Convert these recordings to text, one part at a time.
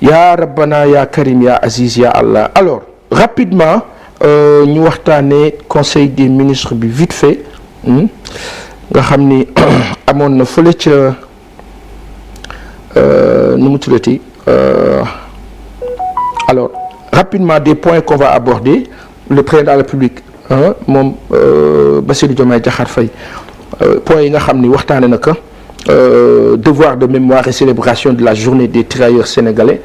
ya rabbana ya karim ya aziz ya allah. Alors rapidement ñu waxtaanee conseil des ministres bi vite fait nga xam ni amoon na fële ca nu mu tuddati alors rapidement des points qu'on va aborder. Le président de la République moom Bassirou Diomaye Diakhar Faye points yi nga xam ni waxtaane na ko devoir de mémoire et célébration de la journée des tirailleurs sénégalais,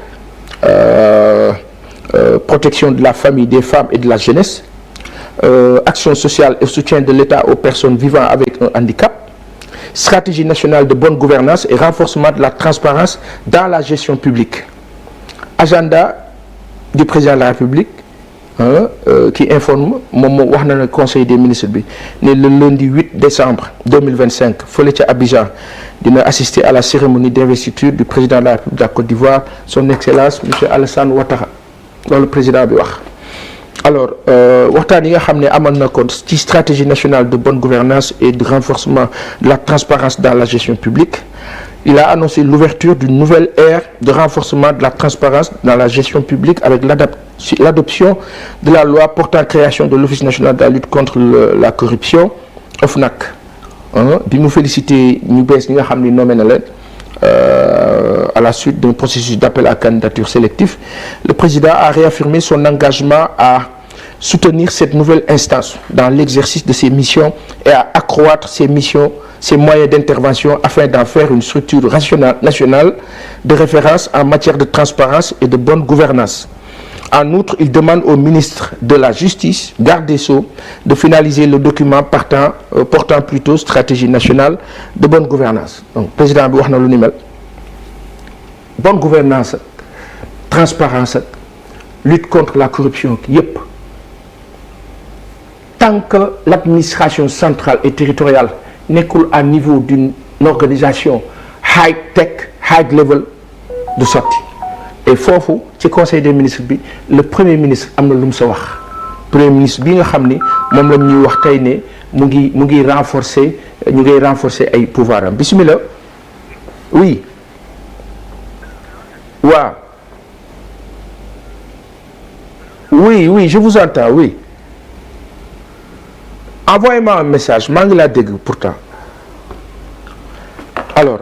protection de la famille, des femmes et de la jeunesse, action sociale et soutien de l'État aux personnes vivant avec un handicap, stratégie nationale de bonne gouvernance et renforcement de la transparence dans la gestion publique. Agenda du président de la République qui informe moom moo wax na ne conseil des ministres bi ne le lundi 8 décembre 2025 fële ca Abidjan dina assister à la cérémonie d'investiture du président de la République de la Côte d'Ivoire son excellence monsieur Alassane Ouattara loolu président bi wax. Alors waxtaan yi nga xam ne amoon na ko ci stratégie nationale de bonne gouvernance et de renforcement de la transparence dans la gestion publique. Il a annoncé l'ouverture d'une nouvelle ère de renforcement de la transparence dans la gestion publique avec l'adoption de la loi portant création de l'Office national de la lutte contre la corruption, OFNAC. Bi mu félicité ñu bees ñi nga xam ne nommé na leen à la suite d'un processus d'appel à candidature sélectif. Le président a réaffirmé son engagement à soutenir cette nouvelle instance dans l'exercice de ses missions et à accroître ses moyens d'intervention afin d'en faire une structure nationale de référence en matière de transparence et de bonne gouvernance. En outre, il demande au ministre de la Justice, garde des Sceaux, de finaliser le document portant plutôt stratégie nationale de bonne gouvernance. Donc, président bi wax na lu ni mel bonne gouvernance transparence lutte contre la corruption yépp tant que l'administration centrale et territoriale nekkul à niveau d'une organisation high tech high level de sortie. Et foofu ci conseil des ministres bi le premier ministre am na lu mu sa wax premier ministre bi nga xam ni moom la ñuy wax tey ne mu ngi renforcer ñu ngay renforcer ay pouvoir am bismillah. Oui waaw oui je vous entends oui. Envoyez-moi un message maa ngi laa dégg pourtant. Alors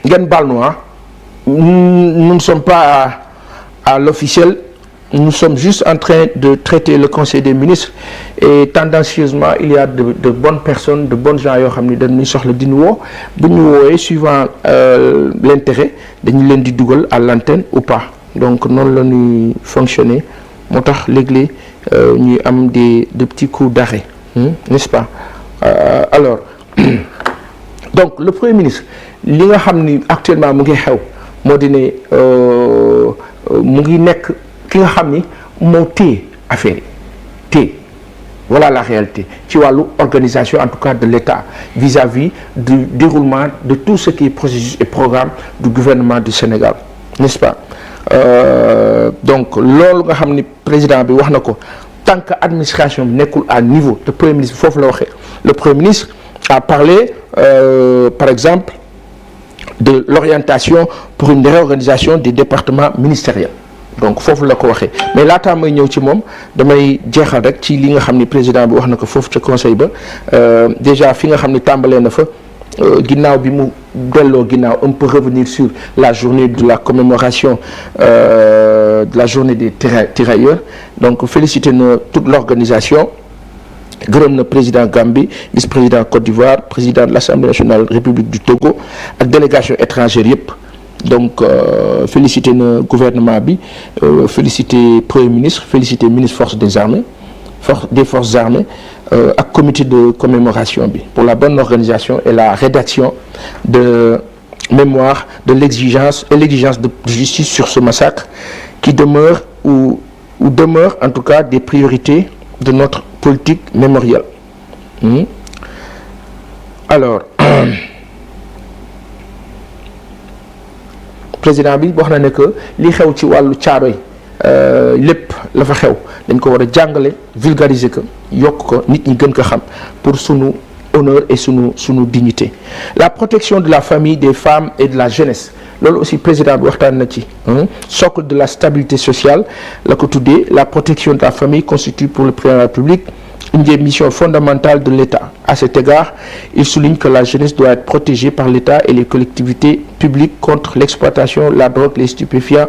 ngeen baal nu nous ne sommes pas à l'officiel, nous sommes juste en train de traiter le conseil des ministres et tendancieusement il y a de bonnes personnes, de bonnes gens yoo xam ne dañuy soxla di ñu woo bu ñu woowee suivant l'intérêt dañu leen di dugal à l'antenne ou pas. Donc noonu la ñuy fonctionner moo tax léeg-léeg ñuy am de petits coups d'arrêt. N'est-ce pas? Alors donc le premier ministre li nga xam ni actuellement mu ngi xew moo di ne mu ngi nekk ki nga xam ni moo téye affaire yi téye voilà la réalité ci wàllu organisation en tout cas de l'État vis-à-vis du déroulement de tout ce qui est processus et programme du gouvernement du Sénégal, n'est-ce pas? Donc loolu nga xam ni président bi wax na ko tant que administration bi nekkul à niveau le premier ministre foofu la waxee le premier ministre a parlé par exemple de l'orientation pour une réorganisation des départements ministériels donc foofu la ko waxee mais laataa may ñëw ci moom damay jeexal rek ci li nga xam ni président bi wax na ko foofu ca conseil ba déjà fi nga xam ni tàmbalee na fa ginnaaw bi mu delloo ginnaaw un peu revenir sur la journée de la commémoration de la journée des tirailleurs donc féliciter na toute l'organisation gërëm na président Gambie vice-président Côte d'Ivoire président de l'Assemblée nationale République du Togo ak délégation étrangère yépp donc féliciter na gouvernement bi féliciter premier ministre féliciter ministre des forces armées ak comité de commémoration bi pour la bonne organisation et la rédaction de mémoire de l'exigence de justice sur ce massacre qui demeure ou demeure en tout cas des priorités de notre politique mémorielle. Alors président bi wax na ne que li xew ci wàllu Caaroy lépp la fa xew dañ ko war a jàngale vulgariser ko yokk ko nit ñi gën ko xam pour sunu honneur et sunu dignité. La protection de la famille, des femmes et de la jeunesse loolu aussi président bi waxtaan na ci socle de la stabilité sociale la ko tuddee. La protection de la famille constitue pour le président de la République une des missions fondamentales de l'État. À cet égard, il souligne que la jeunesse doit être protégée par l'État et les collectivités publiques contre l'exploitation, la drogue, les stupéfiants,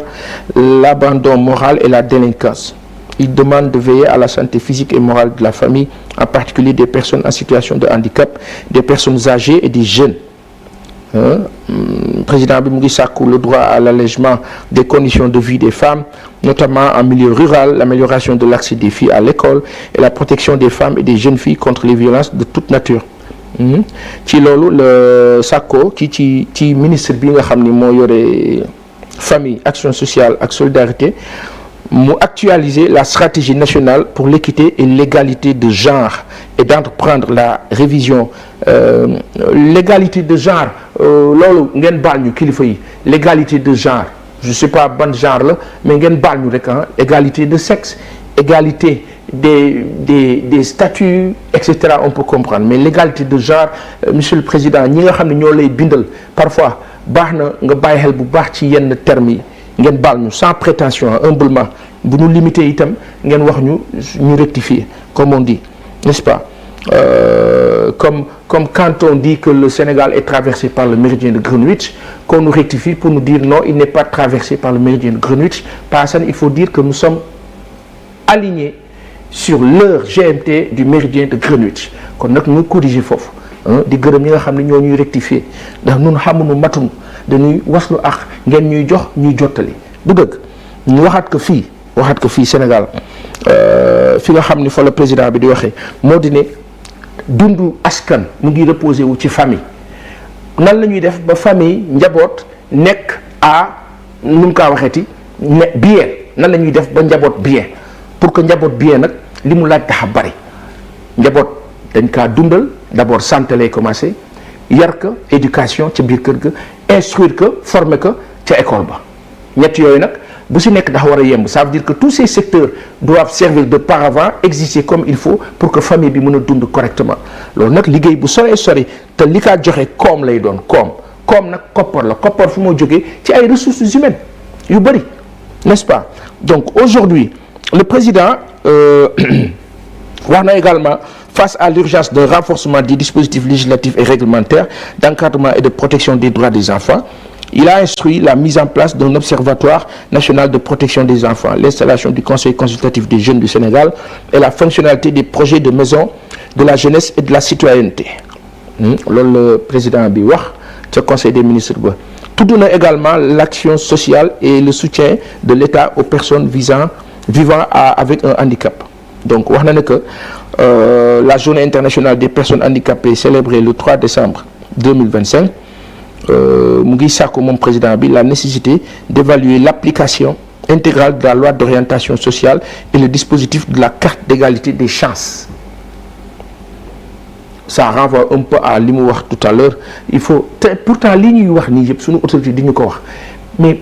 l'abandon moral et la délinquance. Il demande de veiller à la santé physique et morale de la famille, en particulier des personnes en situation de handicap, des personnes âgées et des jeunes. Président bi mu ngi sàkku le droit à l'allègement des conditions de vie des femmes, notamment en milieu rural, l'amélioration de l'accès des filles à l'école et la protection des femmes et des jeunes filles contre les violences de toute nature. ci loolu le sàkko ci ministre bi nga xam ni moo yore famille, action sociale ak solidarité mu actualiser la stratégie nationale pour l'équité et l'égalité de genre et d'entreprendre la révision. L'égalité de genre loolu ngeen baal ñu kilifa yi l'égalité de genre je sais pas ban genre la mais ngeen baal ñu rek égalité de sexe, égalité des statuts etc. on peut comprendre mais l'égalité de genre monsieur le président ñi nga xam ne ñoo lay bindal parfois baax na nga bàyyi xel bu baax ci yenn termes yi ngeen baal ñu sans prétention humblement bu ñu limité itam ngeen wax ñu rectifier comme on dit, n'est-ce pas? Comme quand on dit que le Sénégal est traversé par le méridien de Greenwich, qu'on nous rectifie pour nous dire non, il n'est pas traversé par le méridien de Greenwich. Par ça, il faut dire que nous sommes alignés sur l'heure GMT du méridien de Greenwich. Kon nag ñu corriger foofu di gërëm ñi nga xam ne ñoo ñuy rectifier ndax ñun xamuñu matuñu dañuy waslu ak ngeen ñuy jox ñuy jottali du dëgg ñu waxaat ko fii Sénégal fi nga xam ni fa la président bi di waxee moo di ne dundu askan mu ngi reposé wu ci famille nan la ñuy def ba famille njaboot nekk nu mu kaa waxeeti ne bien nan la ñuy def ba njaboot bien pour que njaboot bien nag li mu laaj tax a bari njaboot dañ kaa dundal d'abord santé lay commencer yar ka éducation ca biir kër ga instruire que former que ca école ba ñett yooyu nag bu si nekk dafa war a yemb ça veut dire que tous ces secteurs doivent servir de paravent exister comme il faut pour que famille bi mën a dund correctement loolu nag liggéey bu sori te li kaa joxe koom lay doon koom nag koppar la koppar fu moo jógee ci ay ressources humaines yu bëri n'est-ce pas? Donc aujourd'hui le président wax na également face à l'urgence d'un renforcement des dispositifs législatifs et réglementaires d'encadrement et de protection des droits des enfants. Il a instruit la mise en place d'un observatoire national de protection des enfants, l'installation du Conseil consultatif des jeunes du Sénégal et la fonctionnalité des projets de maison de la jeunesse et de la citoyenneté. Loolu le président bi wax ca Conseil des ministres ba. Tudd na également l'action sociale et le soutien de l'État aux personnes vivant avec un handicap. Donc wax na ne que la journée internationale des personnes handicapées célébrée le 3 décembre 2025 mu ngi sàkku moom président bi la nécessité d'évaluer l'application intégrale de la loi d'orientation sociale et le dispositif de la carte d'égalité des chances. Ça renvoie un peu à li mu wax tout à l'heure il faut pourtant li ñuy wax nii yëpp suñu autorité di ñu ko wax mais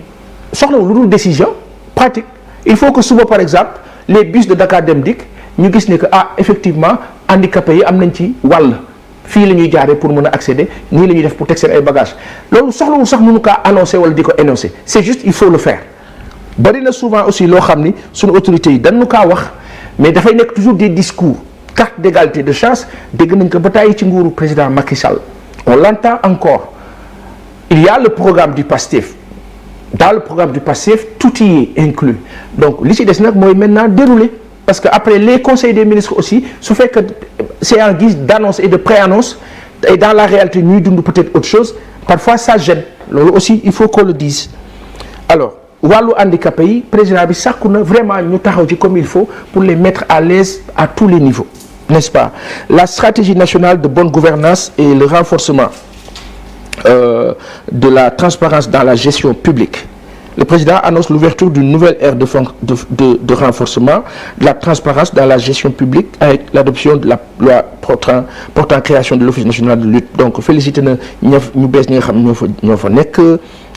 soxlawul lu dul décision pratique. Il faut que souvent par exemple les bus de Dakar Dem Dikk ñu gis ne que effectivement handicapés yi am nañ ci wàll fii la ñuy jaaree pour mën a accéder nii la ñuy def pour teg seen ay bagages loolu soxlawul sax mënu kaa annoncer wala di ko énoncer c'est juste il faut le faire. Bari na souvent aussi loo xam ni suñu autorités yi dañu kaa wax mais dafay nekk toujours des discours carte d'égalité de chance dégg nañ ko ba tàyyi ci nguuru président Macky Sall on l'entend encore. Il y a le programme du PASTEF. Dans le programme du PASTEF tout y est inclus donc li ci des nag mooy maintenant dérouler parce que après les conseils des ministres aussi su fait que c'est en guise d'annonce et de pré-annonce et dans la réalité ñuy dund peut-être autre chose parfois ça gêne loolu aussi il faut qu'on le dise. Alors wàllu handicapé yi président bi sàkku na vraiment ñu taxaw ci comme il faut pour les mettre à l'aise à tous les niveaux, n'est-ce pas? La stratégie nationale de bonne gouvernance et le renforcement de la transparence dans la gestion publique. Le président annonce l'ouverture d'une nouvelle ère de renforcement de la transparence dans la gestion publique avec l'adoption de la loi portant création de l'Office national de lutte. Donc félicité na ñu bees ñi nga xam ñoo fa nekk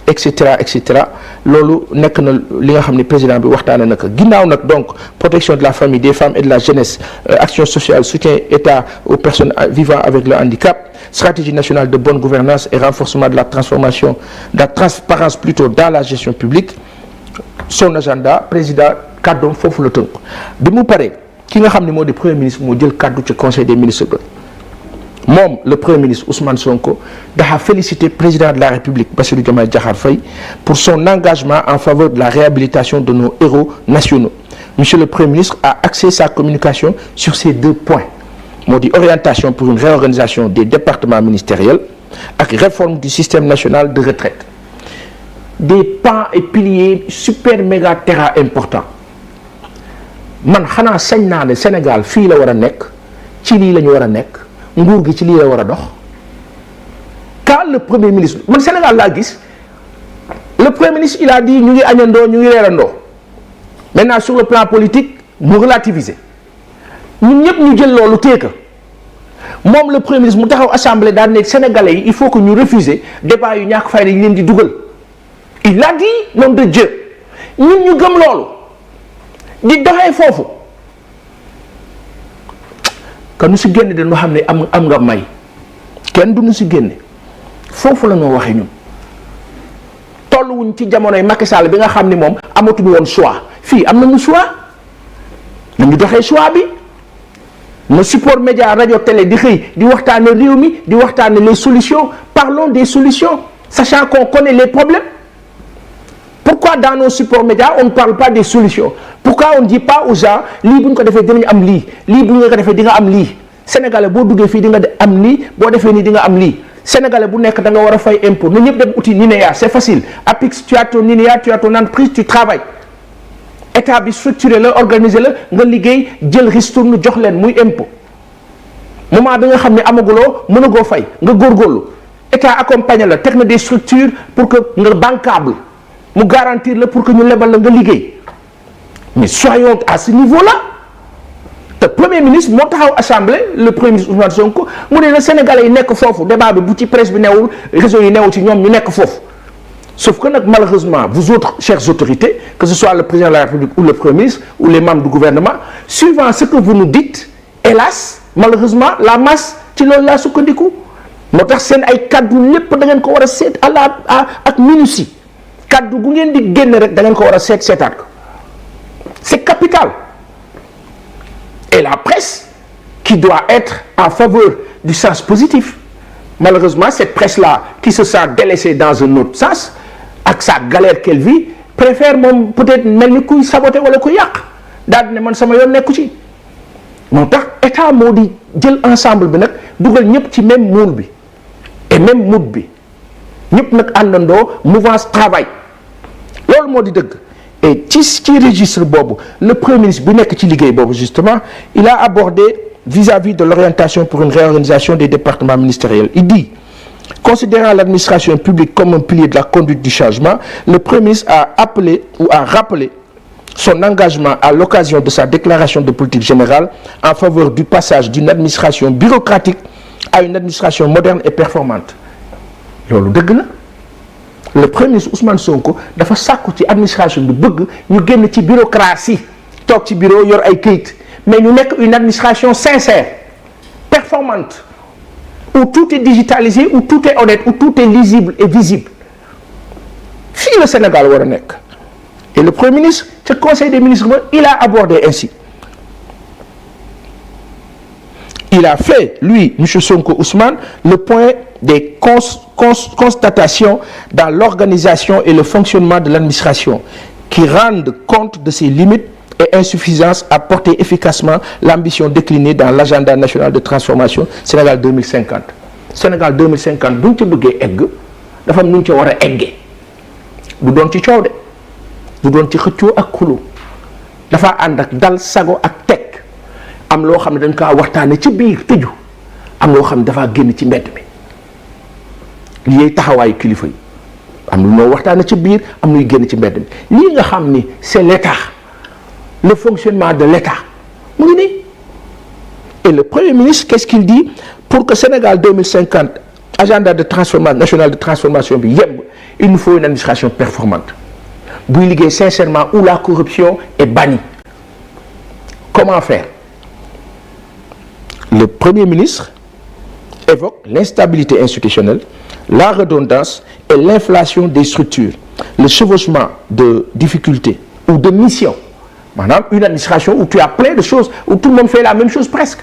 etc. loolu nekk na li nga xam ne président bi waxtaane na ko ginnaaw nag donc protection de la famille, des femmes et de la jeunesse, action sociale, soutien état aux personnes vivant avec le handicap, stratégie nationale de bonne gouvernance et renforcement de la transformation, de la transparence plutôt dans la gestion publique. Son agenda président kàddoom foofu la tënk bi mu paree ki nga xam ne moo di premier ministre moo jël kàddu ci conseil des ministres ba moom le premier ministre Ousmane Sonko dafa félicité président de la République Bassirou Diomaye Diakhar Faye pour son engagement en faveur de la réhabilitation de nos héros nationaux. Monsieur le premier ministre a axé sa communication sur ces 2 points moo di orientation pour une réorganisation des départements ministériels ak réforme du système national de retraite. Des pans et piliers super méga terra importants man xanaa sañ naa ne Sénégal fii la war a nekk ci lii la ñu war a nekk nguur gi ci lii la war a dox quand le premier ministre man Sénégal laa gis le premier ministre il a dit ñu ngi añandoo ñu ngi reerandoo maintenant sur le plan politique mu relativiser ñun ñëpp ñu jël loolu téeka moom le premier ministre mu taxaw assemblée daan ne sénégalais yi il faut que ñu refuser débat yu ñàkk fayda yi leen di dugal. Il a dit nom de Dieu ñun ñu gëm loolu di doxee foofu que nu si génne dañoo xam ne am nga may kenn du nu si génne foofu la ñoo waxee ñun tolluwuñ ci jamonoy Macky Sall bi nga xam ni moom amatuñu woon choix fii am nañu choix nañu doxee choix bi na support média rajo télé di xëy di waxtaane réew mi di waxtaane les solutions parlons des solutions sachant qu'on connaît les problèmes. Pourquoi dans nos supports médias on ne parle pas des solutions? Pourquoi on ne dit pas aux gens lii bu ñu ko defee dinañ am lii bu ñu ko defee di nga am lii sénégalais boo duggee fii di nga am lii boo defee nii di nga am lii sénégalais bu nekk da nga war a fay impôt na ñëpp dem uti NINEA c'est facile APIX tu as ton NINEA tu as ton entreprise tu travailles état bi structuré la organisé la nga liggéey jël ristourne jox leen muy impôt moment bi nga xam ne amaguloo mën a goo fay nga góorgóorlu état accompagné la teg na des structures pour que nga bancable mu garantir la pour que ñu lebal la nga liggéey mais soyons à ce niveau-là te premier ministre moo taxaw assemblée le premier ministre Ousmane Sonko mu ne la sénégalais yi nekk foofu débat bi bu ci presse bi newul réseau yi newul ci ñoom ñu nekk foofu sauf que nag malheureusement vous autres chères autorités que ce soit le président de la République ou le premier ministre ou les membres du gouvernement suivant ce que vous nous dites hélas malheureusement la masse ci loolu laa sukkandiku moo tax seen ay kaddu lépp da ngeen ko war a seet ak minutie kaddu gu ngeen di génn rek da ngeen ko war a seetaat ko c'est capital et la presse qui doit être en faveur du sens positif malheureusement cette presse-là qui se sent délaissée dans un autre sens ak sa galère qu'elle vit préfère moom peut-être mel ni kuy saboter wala kuy yàq daal di ne man sama yoon nekku ci moo tax état moo di jël ensemble bi nag dugal ñëpp ci même moule bi et même mood bi ñëpp nag àndandoo mouvance travail loolu moo di dëgg et ci registre boobu le premier ministre bi nekk ci liggéey boobu justement il a abordé vis-à-vis de l'orientation pour une réorganisation des départements ministériels il dit considérant l'administration publique comme un pilier de la conduite du changement le premier ministre a appelé ou a rappelé son engagement à l'occasion de sa déclaration de politique générale en faveur du passage d'une administration bureaucratique à une administration moderne et performante loolu dëgg la le premier ministre Ousmane Sonko dafa sàkku ci administration bi bëgg ñu génn ci bureaucratie toog ci bureau yor ay këyit mais ñu nekk une administration sincère performante où tout est digitalisé où tout est honnête où tout est lisible et visible fii le Sénégal war a nekk et le premier ministre ce conseil des ministres il a abordé ainsi il a fait lui monsieur Sonko Ousmane le point des constatations dans l'organisation et le fonctionnement de l'administration qui rendent compte de ses limites et insuffisances à porter efficacement l'ambition déclinée dans l'agenda national de transformation Sénégal 2050 Sénégal 2050 buñ ci bëggee egg dafa am nuñ ci war a eggee du doon ci coow de du doon ci xëccoo ak xuloo dafa ànd ak dal sago ak teg am loo xam ne dañ kaa waxtaane ci biir tëju am loo xam ne dafa génn ci mbedd mi li yey taxawaayu kilifa yi am lu ñoo waxtaane ci biir am luy génn ci mbedd mi lii nga xam ni c'est l'État le fonctionnement de l'État mu ngi nii et le premier ministre qu'est-ce qu'il dit pour que Sénégal 2050 agenda de transformation national de transformation bi yemb il nous faut une administration performante buy liggéey sincèrement où la corruption est bannie. Comment faire? Le Premier ministre évoque l'instabilité institutionnelle, la redondance et l'inflation des structures, le chevauchement de difficultés ou de missions. Maanaam une administration où tu as plein de choses, où tout le monde fait la même chose presque.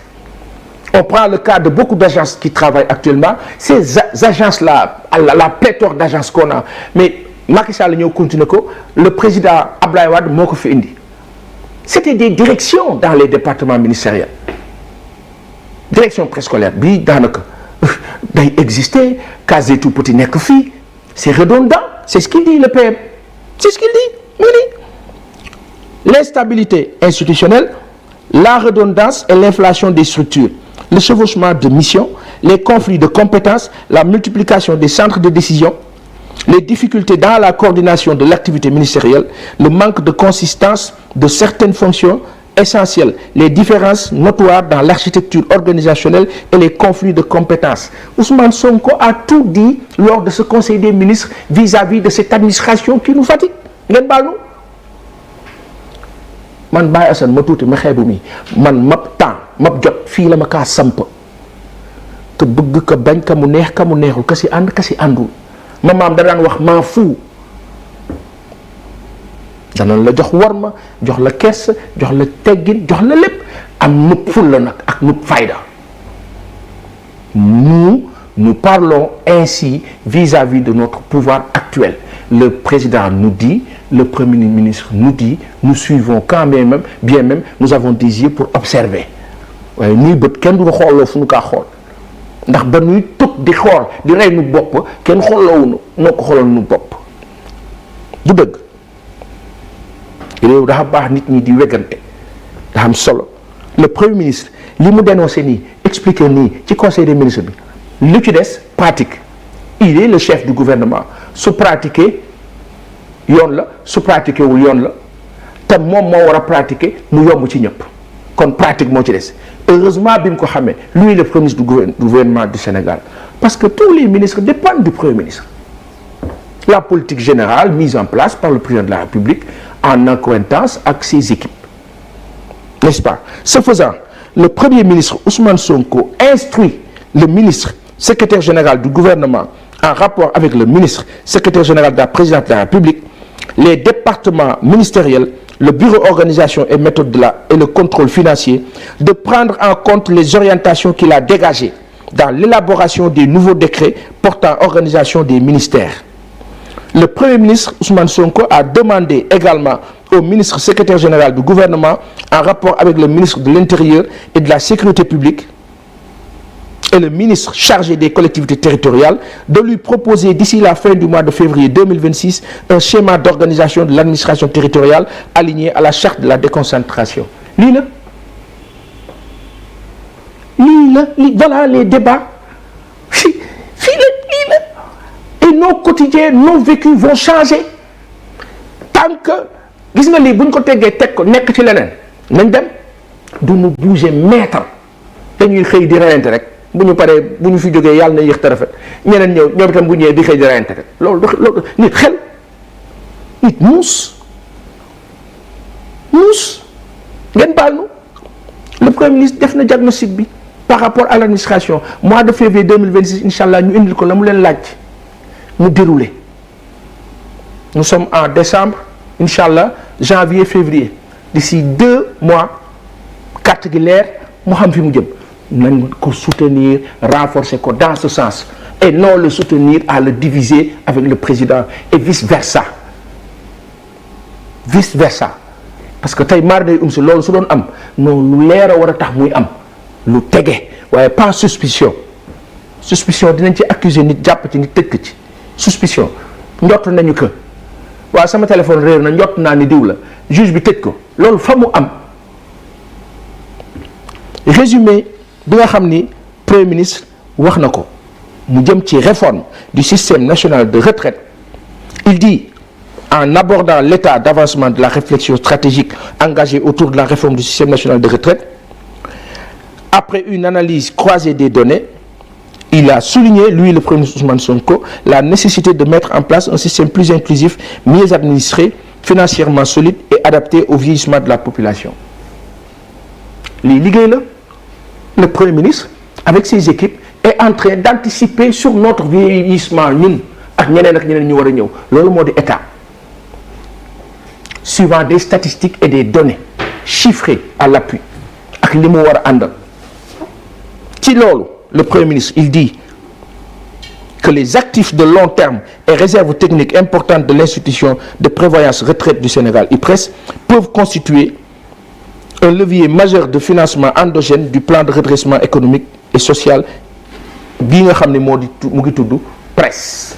On prend le cas de beaucoup d'agences qui travaillent actuellement, ces agences-là, la pléthore d'agences qu'on a, mais Macky Sall ñëw continuer ko, le président Abdoulaye Wade moo ko fi indi. C'était des directions dans les départements ministériels. Direction préscolaire bi daanaka day exister, case tout petit nekk fii, c'est redondant, c'est ce qu'il dit le PM. C'est ce qu'il dit. Oui. L'instabilité institutionnelle, la redondance et l'inflation des structures, le chevauchement de missions, les conflits de compétences, la multiplication des centres de décision, les difficultés dans la coordination de l'activité ministérielle, le manque de consistance de certaines fonctions essentielles, les différences notoires dans l'architecture organisationnelle et les conflits de compétences. Ousmane Sonko a tout dit lors de ce Conseil des ministres vis-à-vis de cette administration qui nous fatigue. Ngeen baal nu man Baye Assane ma tuuti ma xeebu mi man map temps map jot fii la ma kaa samp te bëgg ka bañ ka mu neex ka mu neexul ka si ànd ka si àndul ma maam da daan wax maa fu danañ la jox worma jox la kersa jox la teggin jox la lépp am nupp ful la nag ak nupp fayda. Nous parlons ainsi vis-à-vis de notre pouvoir actuel. Le président nous dit, le Premier ministre nous dit, nous suivons quand même, bien même, nous avons des yeux pour observer. waaye nii bët kenn du ko xooloo fu nu kaa xool ndax ba nuy tëb di xool di rey nu bopp kenn xooloo noo ko xoolal nu bopp du dëgg réew dafa baax nit ñi di weggante dafa am solo. Le Premier ministre li mu dénoncé nii expliqué nii ci conseil des ministres bi lu ci des pratique il est le chef du gouvernement su pratiquer yoon la su pratiquer wul yoon la te moom moo war a pratiquer mu yomb ci ñëpp kon pratique moo ci des. Heureusement bi mu ko xamee lui le premier ministre du gouvernement du Sénégal parce que tous les ministres dépendent du Premier ministre. La politique générale mise en place par le président de la République en accointance avec ses équipes, n'est-ce pas? Ce faisant, le Premier ministre Ousmane Sonko instruit le ministre secrétaire général du gouvernement en rapport avec le ministre secrétaire général de la présidence de la République, les départements ministériels, le bureau organisation et méthode et le contrôle financier de prendre en compte les orientations qu'il a dégagées dans l'élaboration des nouveaux décrets portant organisation des ministères. Le Premier ministre Ousmane Sonko a demandé également au ministre secrétaire général du gouvernement en rapport avec le ministre de l'Intérieur et de la Sécurité publique et le ministre chargé des collectivités territoriales de lui proposer d'ici la fin du mois de février 2026 un schéma d'organisation de l'administration territoriale aligné à la charte de la déconcentration. Lii la voilà les débats fii la et nos quotidiens nos vécus vont changer tant que gis nga lii bu ñu ko teggee teg ko nekk ci leneen nañ dem du ñu bouger mètre dañuy xëy di reyante rek. bu ñu paree bu ñu fi jógee yàlla na yéex te rafet ñeneen ñëw ñoom itam bu ñëwee di xëy di reyante rek loolu nit xel nit muus ngeen baal nu le Premier ministre def na diagnostic bi par rapport à l'administration mois de février 2026 incha allah ñu indil ko la mu leen laaj mu déroulé nous sommes en décembre incha allah janvier février d'ici 2 mois carte gi leer mu xam fi mu jëm. nañ ko soutenir renforcer ko dans ce sens et non le soutenir à le diviser avec le président et vice versa parce que tey maar day si loolu su doon am non lu leer a war a tax muy am lu tege waaye pas suspicion dinañ ci accuser nit jàpp ci nit tëj ko ci suspicion njott nañu que waaw sama téléphone réer na njott naa ni diw la juge bi tëj ko loolu fa mu am résumé bi nga xam ni Premier ministre wax na ko mu jëm ci réforme du système national de retraite. Il dit en abordant l'état d'avancement de la réflexion stratégique engagée autour de la réforme du système national de retraite, après une analyse croisée des données il a souligné, lui, le Premier ministre Ousmane Sonko, la nécessité de mettre en place un système plus inclusif, mieux administré, financièrement solide et adapté au vieillissement de la population. Le Premier ministre, avec ses équipes, est en train d'anticiper sur notre vieillissement, suivant des statistiques et des données chiffrées à l'appui. Le Premier ministre, il dit que les actifs de long terme et réserves techniques importantes de l'institution de prévoyance retraite du Sénégal, IPRES, peuvent constituer un levier majeur de financement endogène du plan de redressement économique et social PRES.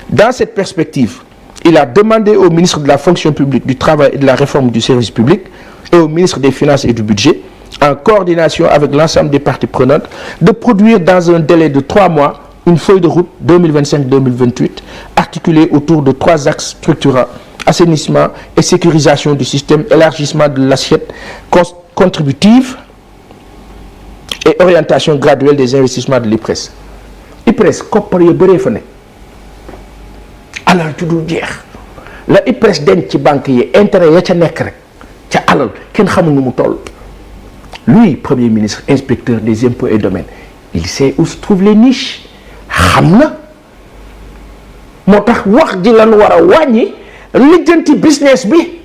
Dans cette perspective, il a demandé au ministre de la fonction publique, du travail et de la réforme du service public et au ministre des Finances et du Budget, en coordination avec l'ensemble des parties prenantes, de produire dans un délai de 3 mois une feuille de route 2025-2028 articulée autour de 3 axes structurants: assainissement et sécurisation du système, élargissement de l'assiette contributive et orientation graduelle des investissements de l'IPRES. IPRES, alors tu dois dire la IPRES denc ci banque yi intérêt ya ca nek rek ca alal ken xamul nu mu toll. Lui, Premier ministre, inspecteur des impôts et domaines, il sait où se trouvent les niches. Xamna motax wax di lan wara wañi lijeenti business bi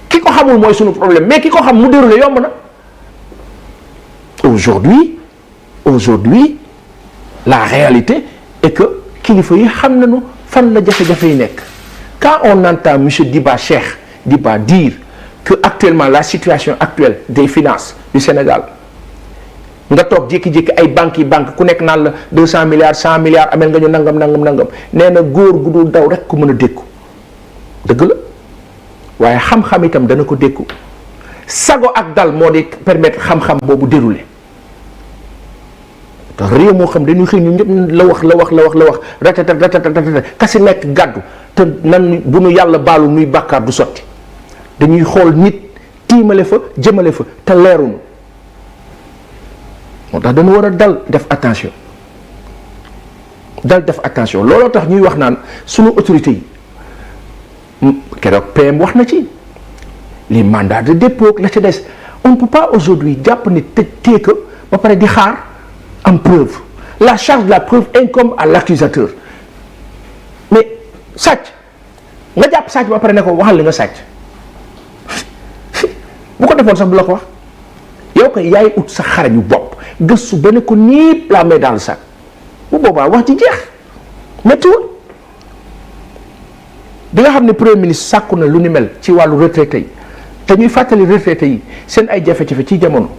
kiko xamul moy sunu problème, mais kiko xam mu déroulé yomb na. Aujourd'hui la réalité est que kilifa yi xam nañu fan la jafe-jafe yi nekk. Quand on entend M. Diba Cheikh Diba dire que actuellement la situation actuelle des finances du Sénégal, nga tok jékki-jékki ay banque ku nek naan la 200 milliards 100 milliards amel nga ñu nangam néna goor gu dul daw rek ku mëna dékku deug la waye xam-xam itam dana ko dékku sago ak dal moo di permettre xam-xam boobu dérouler. Te réew moo xam dañuy xëy ñu ñëpp la wax ratatata kasi nekk gàddu te nan bu nu yàlla baalu nuy bàkkaar du sotti. Dañuy xool nit tiimale fa jëmale fa te leeruñu moo tax dañu war a dal def attention looloo tax ñuy wax naan sunu autorité yi keroog PM wax na ci les mandats de dépôt la ca des on ne peut pas aujourd'hui jàpp ni tëj ko ba pare di xaar en preuve. La charge de la preuve incombe à l'accusateur. Mais sàcc nga jàpp sàcc ba pare ne ko waxal li nga sàcc bu ko defoon sax du la ko wax yow ko yaay ut sa xarañu bopp gëstu ba ne ko niip la main dans le sac bu boobaa wax ci jeex méttiwul. bi nga xam ne Premier ministre sàkku na lu ni mel ci wàllu retraité yi te ñuy fàttali retraité yi seen ay jafe-jafe ci jamono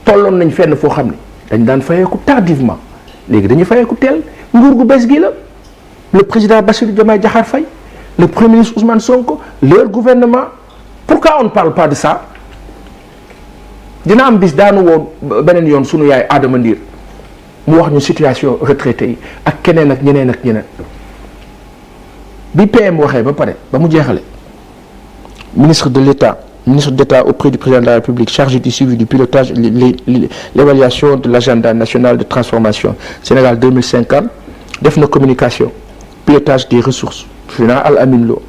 tolloon nañ fenn foo xam ne dañ daan fayeeku tardivement léegi dañuy fayeeku teel nguur gu bees gi la le président Bassirou Diomaye Diakhar Faye, le Premier ministre Ousmane Sonko, leur gouvernement. Pourquoi on ne parle pas de ça? Dina am bis daanu woon beneen yoon sunu yaay Adama Ndir mu wax ñu situation retraité yi ak keneen ak ñeneen ak ñeneen bi PM waxee ba pare ba mu jeexale ministre d'État auprès du président de la République chargé du suivi du pilotage et l'évaluation de l'agenda national de transformation Sénégal 2050 def na communication pilotage des ressources Fina Al-Amin Lo,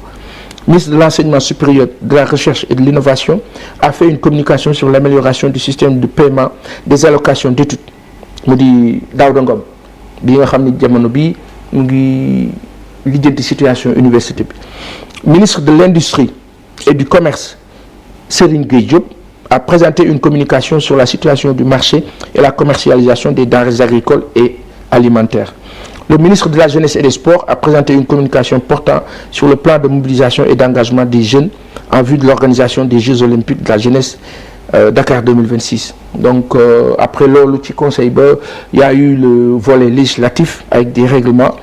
ministre de l'enseignement supérieur, de la recherche et de l'innovation, a fait une communication sur l'amélioration du système de paiement des allocations d'études. Je dis Daouda Ngom bi nga xamni jamono bi mu ngi lijeenti situation université bi. Ministre de l'Industrie et du Commerce Serigne Gueye Diop a présenté une communication sur la situation du marché et la commercialisation des denrées agricoles et alimentaires. Le ministre de la Jeunesse et des Sports a présenté une communication portant sur le plan de mobilisation et d'engagement des jeunes en vue de l'organisation des Jeux Olympiques de la jeunesse Dakar 2026. Donc après le petit conseil, il y a eu le volet législatif avec des règlements.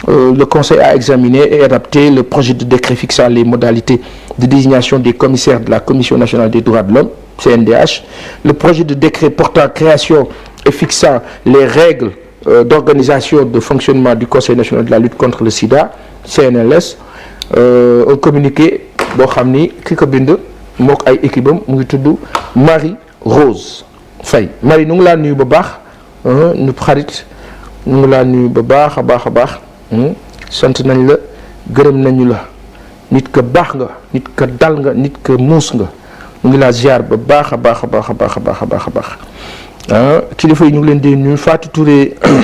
Le conseil a examiné et adapté le projet de décret fixant les modalités de désignation des commissaires de la Commission nationale des droits de l'homme, CNDH, le projet de décret portant création et fixant les règles d'organisation de fonctionnement du Conseil national de la lutte contre le sida, CNLS, un communiqué boo xam ni ki ko bind mook ay équipe am mu ngi tudd Marie Rose Faye. Marie nu ngi laa nuyu bu baax ñu xarit ñu ngi laa nuyu ba baax a baax sant nañ la gërëm nañu la nit ka baax nga nit ka dal nga nit ka muus nga ñu ngi laa ziar ba baax a baax kilifa yi ñu ngi leen di nuyu Fatou Touré